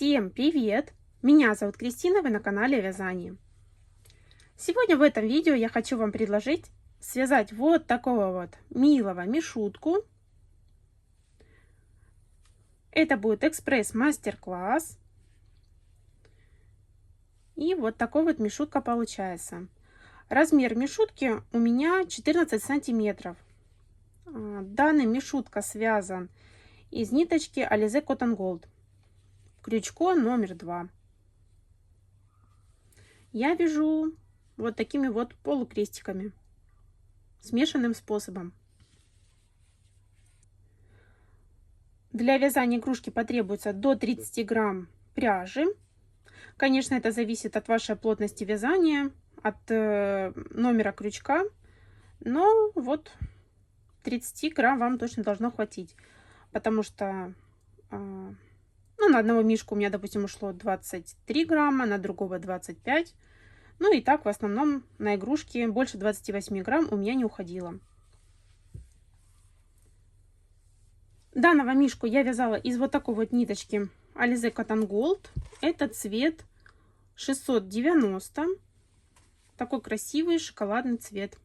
Всем привет! Меня зовут Кристина, вы на канале Вязание. Сегодня в этом видео я хочу вам предложить связать вот такого вот милого мишутку. Это будет экспресс-мастер-класс. И вот такой вот мишутка получается. Размер мишутки у меня 14 сантиметров. Данный мишутка связан из ниточки Alize Cotton Gold. Крючко номер 2. Я вяжу вот такими вот полукрестиками, смешанным способом. Для вязания игрушки потребуется до 30 грамм пряжи. Конечно, это зависит от вашей плотности вязания, от номера крючка. Но вот 30 грамм вам точно должно хватить. Потому что на одного мишку у меня, допустим, ушло 23 грамма, на другого 25. Ну и так в основном на игрушки больше 28 грамм у меня не уходило. Данного мишку я вязала из вот такой вот ниточки Alize Cotton Gold. Это цвет 690. Такой красивый шоколадный цвет.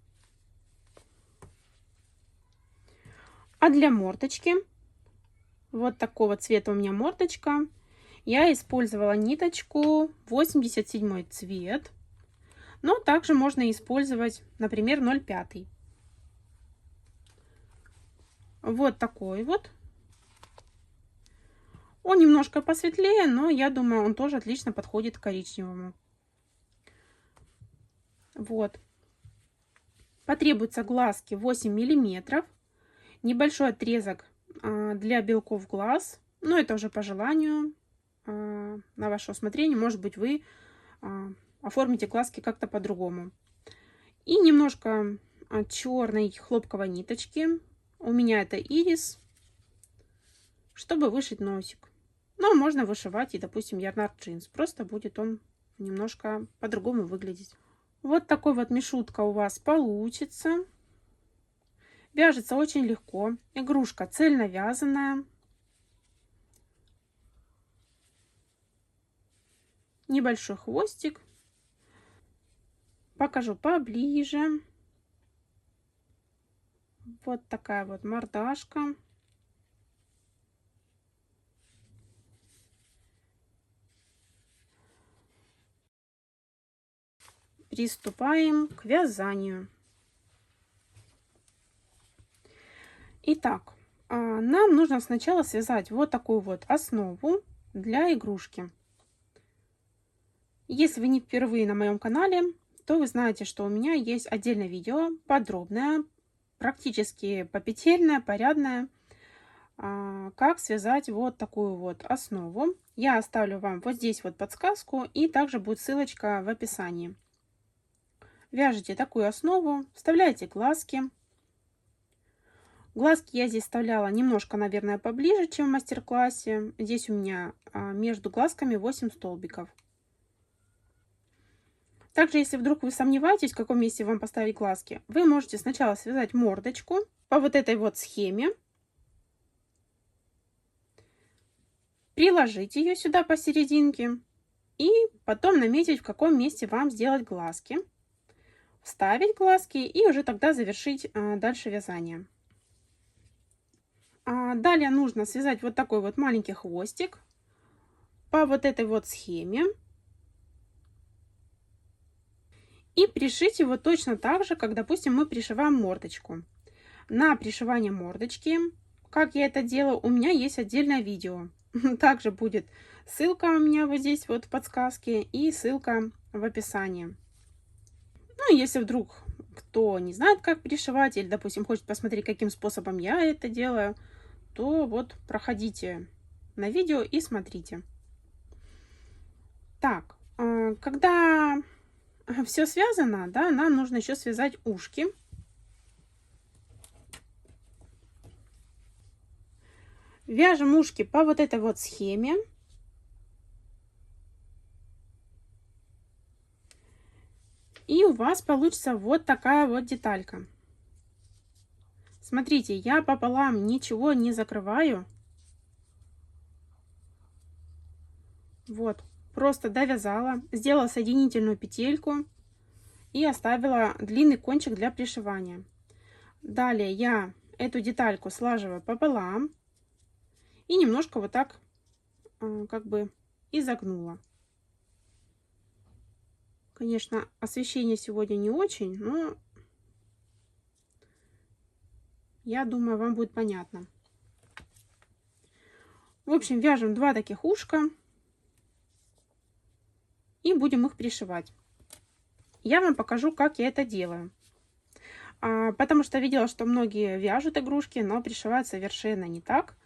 А для мордочки, вот такого цвета у меня мордочка, я использовала ниточку 87 цвет. Но также можно использовать, например, 0,5. Вот такой вот. Он немножко посветлее, но я думаю, он тоже отлично подходит к коричневому. Вот. Потребуется глазки 8 миллиметров. Небольшой отрезок для белков глаз. Но это уже по желанию, на ваше усмотрение. Может быть, вы оформите глазки как-то по-другому. И немножко черной хлопковой ниточки. У меня это ирис, чтобы вышить носик. Но можно вышивать и, допустим, ярнард джинс. Просто будет он немножко по-другому выглядеть. Вот такой вот мишутка у вас получится. Вяжется очень легко. Игрушка цельно вязаная. Небольшой хвостик. Покажу поближе. Вот такая вот мордашка. Приступаем к вязанию. Итак, нам нужно сначала связать вот такую вот основу для игрушки. Если вы не впервые на моем канале, то вы знаете, что у меня есть отдельное видео, подробное, практически попетельное, порядное, как связать вот такую вот основу. Я оставлю вам вот здесь вот подсказку, и также будет ссылочка в описании. Вяжете такую основу, вставляете глазки. Глазки я здесь вставляла немножко, наверное, поближе, чем в мастер-классе. Здесь у меня между глазками 8 столбиков. Также, если вдруг вы сомневаетесь, в каком месте вам поставить глазки, вы можете сначала связать мордочку по вот этой вот схеме. Приложить ее сюда посерединке. И потом наметить, в каком месте вам сделать глазки. Вставить глазки и уже тогда завершить дальше вязание. Далее нужно связать вот такой вот маленький хвостик по вот этой вот схеме. И пришить его точно так же, как, допустим, мы пришиваем мордочку. На пришивание мордочки, как я это делаю, у меня есть отдельное видео. Также будет ссылка у меня вот здесь вот в подсказке и ссылка в описании. Ну, если вдруг кто не знает, как пришивать, или, допустим, хочет посмотреть, каким способом я это делаю, то вот проходите на видео и смотрите. Так, когда все связано, да, нам нужно еще связать ушки. Вяжем ушки по вот этой вот схеме. И у вас получится вот такая вот деталька. Смотрите, я пополам ничего не закрываю. Вот, просто довязала, сделала соединительную петельку и оставила длинный кончик для пришивания. Далее я эту детальку слаживаю пополам и немножко вот так как бы изогнула. Конечно, освещение сегодня не очень, но я думаю, вам будет понятно. В общем, вяжем 2 таких ушка и будем их пришивать. Я вам покажу, как я это делаю. Потому что видела, что многие вяжут игрушки, но пришивают совершенно не так.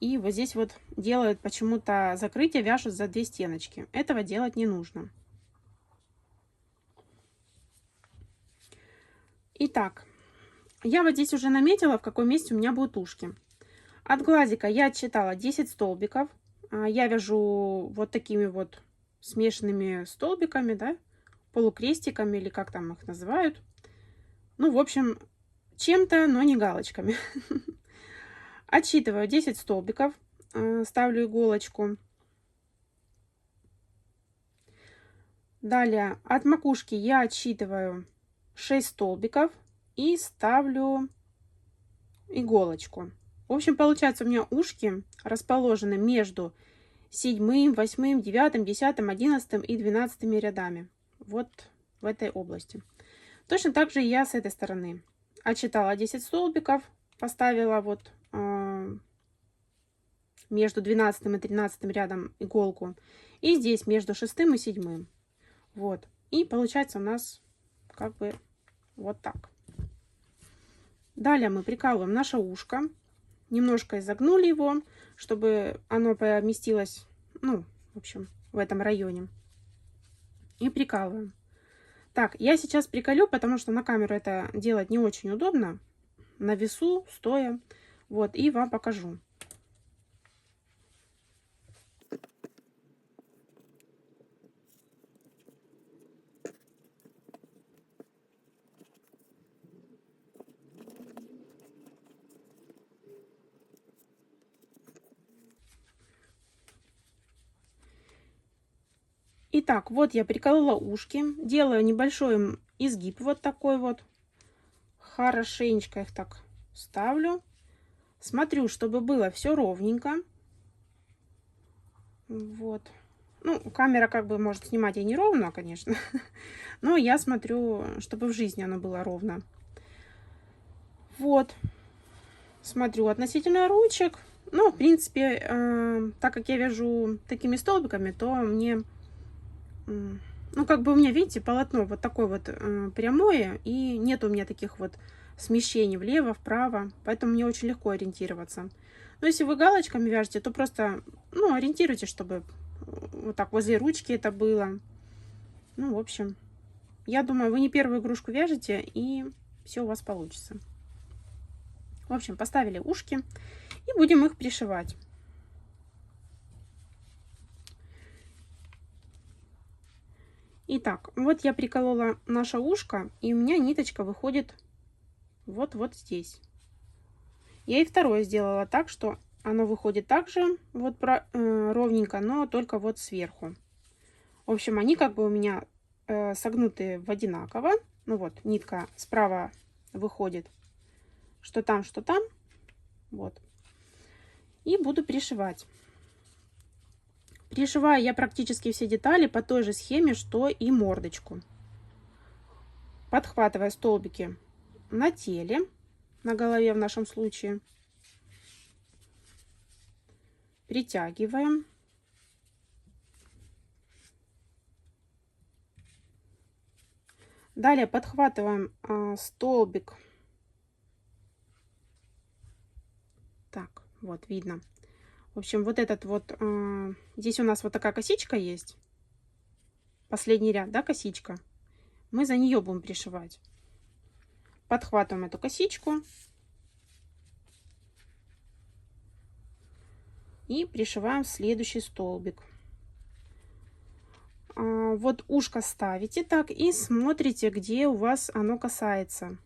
И вот здесь вот делают почему-то закрытие, вяжут за 2 стеночки. Этого делать не нужно. Итак, я вот здесь уже наметила, в каком месте у меня будут ушки. От глазика я отсчитала 10 столбиков. Я вяжу вот такими вот смешанными столбиками, да, полукрестиками или как там их называют. Ну, в общем, чем-то, но не галочками. Отсчитываю 10 столбиков, ставлю иголочку. Далее от макушки я отсчитываю 6 столбиков и ставлю иголочку. В общем, получается, у меня ушки расположены между 7, 8, 9, 10, 11 и 12 рядами. Вот в этой области. Точно так же я с этой стороны отсчитала 10 столбиков, поставила вот между 12 и 13 рядом иголку. И здесь между 6 и 7. Вот. И получается у нас как бы вот так. Далее мы прикалываем наше ушко. Немножко изогнули его, чтобы оно поместилось, ну, в общем, в этом районе. И прикалываем. Так, я сейчас приколю, потому что на камеру это делать не очень удобно. На весу, стоя. Вот, и вам покажу. Итак, вот я приколола ушки. Делаю небольшой изгиб вот такой вот. Хорошенечко их так ставлю. Смотрю, чтобы было все ровненько. Вот. Ну, камера как бы может снимать и неровно, конечно. Но я смотрю, чтобы в жизни оно было ровно. Вот. Смотрю относительно ручек. Ну, в принципе, так как я вяжу такими столбиками, то мне... Ну, как бы у меня, видите, полотно вот такое вот прямое, и нет у меня таких вот смещений влево, вправо, поэтому мне очень легко ориентироваться. Но если вы галочками вяжете, то просто, ну, ориентируйтесь, чтобы вот так возле ручки это было. Ну, в общем, я думаю, вы не первую игрушку вяжете, и все у вас получится. В общем, поставили ушки, и будем их пришивать. Итак, вот я приколола наше ушко, и у меня ниточка выходит вот здесь. Я и второе сделала так, что оно выходит также вот ровненько, но только вот сверху. В общем, они как бы у меня согнуты в одинаково. Ну вот, нитка справа выходит, что там, что там. Вот. И буду пришивать. Пришиваю я практически все детали по той же схеме, что и мордочку. Подхватывая столбики на теле, на голове в нашем случае, притягиваем. Далее подхватываем столбик. Так, вот видно. В общем, вот этот вот, здесь у нас вот такая косичка есть. Последний ряд, да, косичка. Мы за нее будем пришивать. Подхватываем эту косичку. И пришиваем следующий столбик. Вот ушко ставите так и смотрите, где у вас оно касается.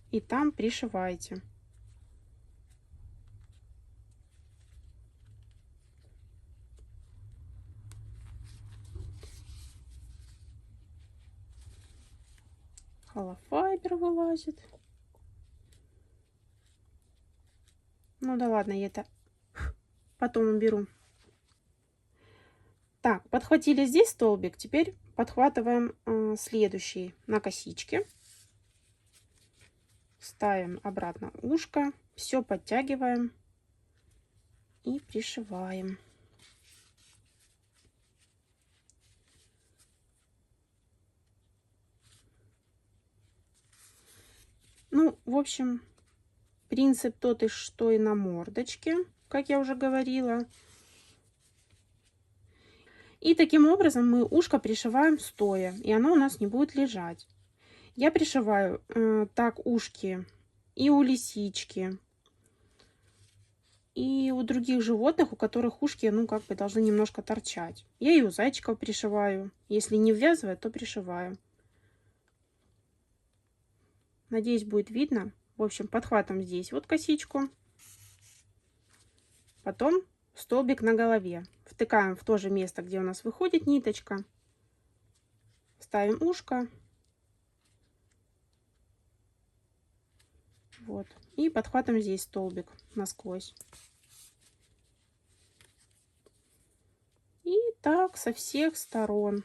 И там пришиваете. Холофайбер вылазит. Ну да ладно, я это потом уберу. Так, подхватили здесь столбик. Теперь подхватываем следующий на косичке. Ставим обратно ушко. Все подтягиваем и пришиваем. Ну, в общем, принцип тот и что и на мордочке, как я уже говорила. И таким образом мы ушко пришиваем стоя, и оно у нас не будет лежать. Я пришиваю так ушки и у лисички, и у других животных, у которых ушки, ну, как бы должны немножко торчать. Я и у зайчиков пришиваю. Если не ввязывать, то пришиваю. Надеюсь, будет видно. В общем, подхватываем здесь вот косичку. Потом столбик на голове. Втыкаем в то же место, где у нас выходит ниточка. Ставим ушко. Вот. И подхватываем здесь столбик насквозь. И так со всех сторон.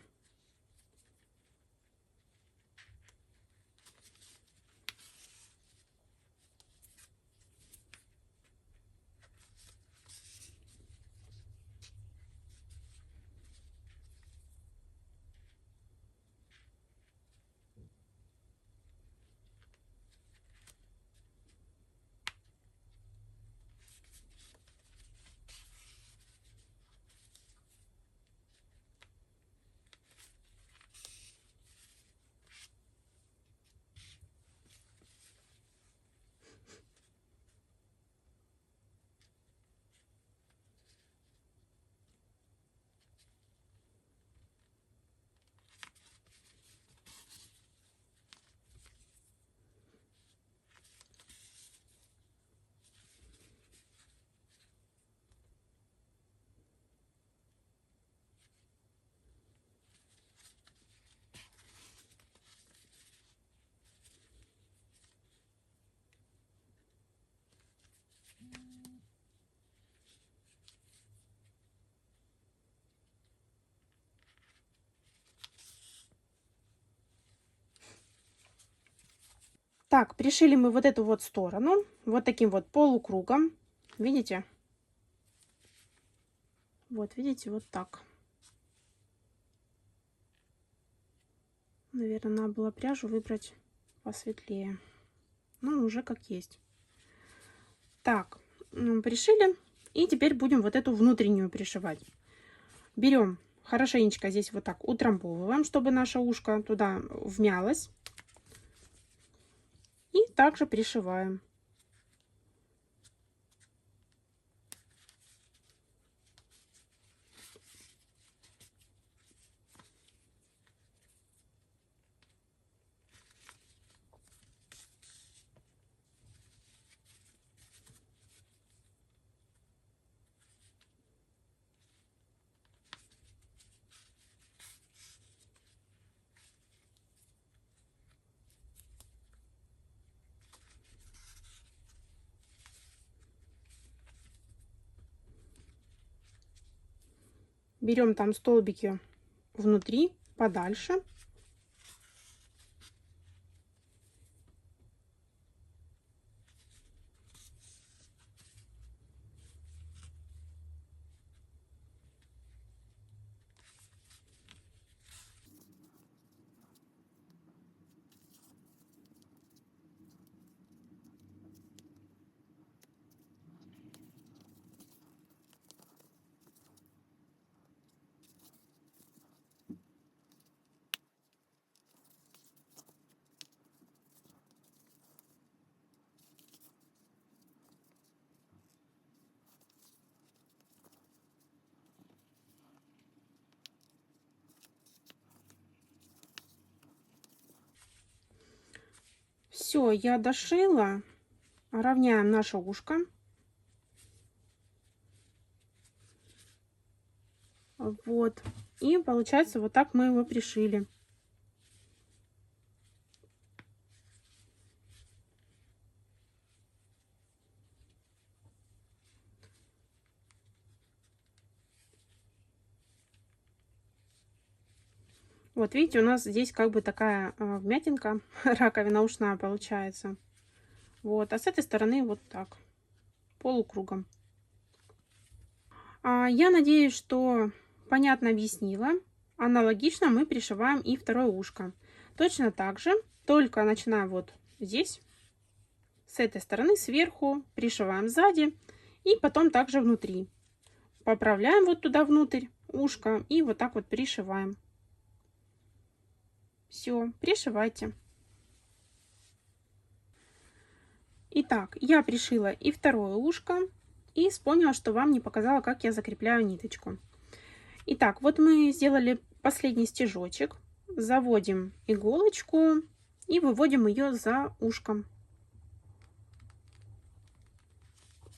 Так, пришили мы вот эту вот сторону вот таким вот полукругом. Видите? Вот, видите, вот так. Наверное, надо было пряжу выбрать посветлее. Ну, уже как есть. Так, пришили. И теперь будем вот эту внутреннюю пришивать. Берем хорошенечко здесь вот так утрамбовываем, чтобы наше ушко туда вмялось. И также пришиваем. Берем там столбики внутри, подальше. Все, я дошила. Равняем наше ушко. Вот. И получается, вот так мы его пришили. Вот видите, у нас здесь как бы такая вмятинка, раковина ушная получается. Вот, а с этой стороны вот так, полукругом. Я надеюсь, что понятно объяснила. Аналогично мы пришиваем и второе ушко. Точно так же, только начинаем вот здесь, с этой стороны сверху, пришиваем сзади и потом также внутри. Поправляем вот туда внутрь ушко и вот так вот пришиваем. Все, пришивайте. Итак, я пришила и второе ушко и вспомнила, что вам не показала, как я закрепляю ниточку. Итак, вот мы сделали последний стежочек, заводим иголочку и выводим ее за ушком.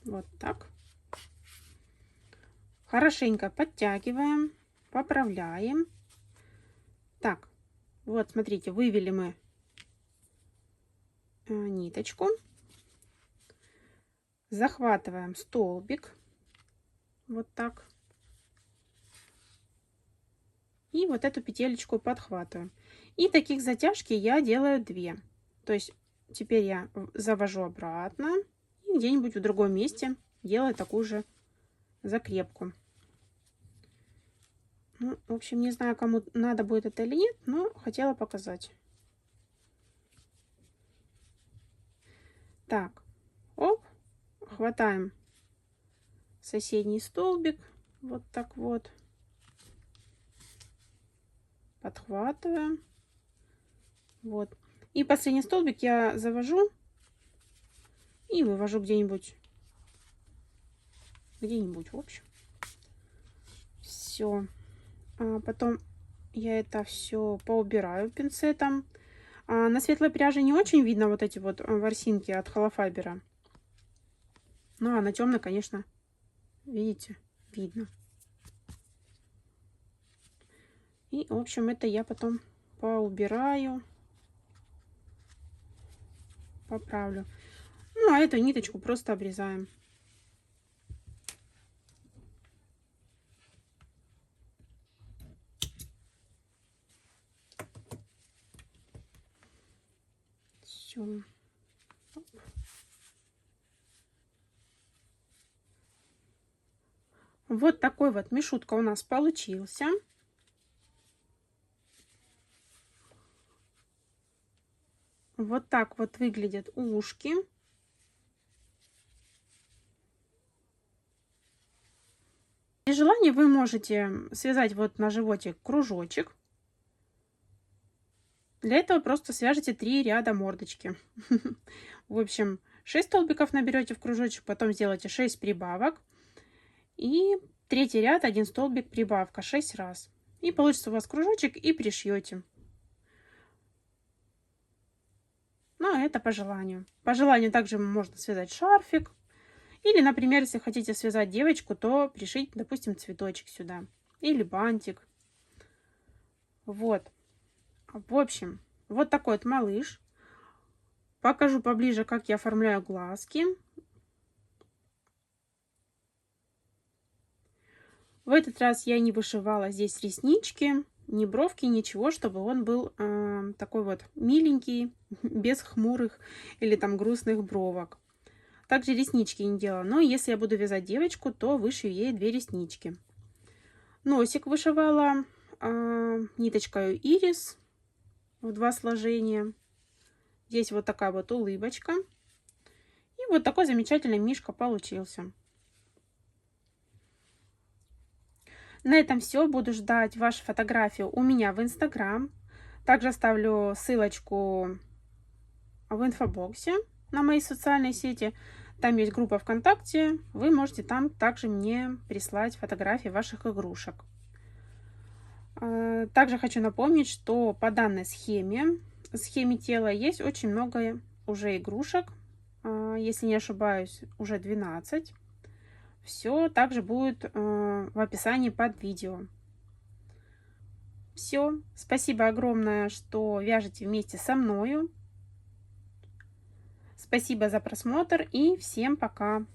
Вот так. Хорошенько подтягиваем, поправляем. Так, вот смотрите, вывели мы ниточку. Захватываем столбик. Вот так. И вот эту петелечку подхватываем. И таких затяжки я делаю 2. То есть теперь я завожу обратно и где-нибудь в другом месте делаю такую же закрепку. Ну, в общем, не знаю, кому надо будет это или нет, но хотела показать. Так, оп, хватаем соседний столбик, вот так вот. Подхватываем. Вот. И последний столбик я завожу и вывожу где-нибудь, в общем. Все. Потом я это все поубираю пинцетом. На светлой пряже не очень видно вот эти вот ворсинки от холофайбера. Ну, а на темной, конечно, видите, видно. И, в общем, это я потом поубираю, поправлю. Ну, а эту ниточку просто обрезаем. Все. Вот такой вот мишутка у нас получился. Вот так вот выглядят ушки. При желании вы можете связать вот на животик кружочек. Для этого просто свяжите 3 ряда мордочки. В общем, 6 столбиков наберете в кружочек, потом сделайте 6 прибавок. И третий ряд 1 столбик прибавка 6 раз. И получится у вас кружочек, и пришьете. Но это по желанию. По желанию также можно связать шарфик. Или, например, если хотите связать девочку, то пришить, допустим, цветочек сюда. Или бантик. Вот. В общем, вот такой вот малыш. Покажу поближе, как я оформляю глазки. В этот раз я не вышивала здесь реснички, ни бровки, ничего, чтобы он был такой вот миленький, без хмурых или там грустных бровок. Также реснички не делала, но если я буду вязать девочку, то вышью ей 2 реснички. Носик вышивала ниточкой ирис в 2 сложения. Здесь вот такая вот улыбочка. И вот такой замечательный мишка получился. На этом все. Буду ждать ваши фотографии у меня в Инстаграм. Также оставлю ссылочку в инфобоксе на мои социальные сети. Там есть группа ВКонтакте. Вы можете там также мне прислать фотографии ваших игрушек. Также хочу напомнить, что по данной схеме тела есть очень много уже игрушек. Если не ошибаюсь, уже 12. Все также будет в описании под видео. Все. Спасибо огромное, что вяжете вместе со мною. Спасибо за просмотр и всем пока.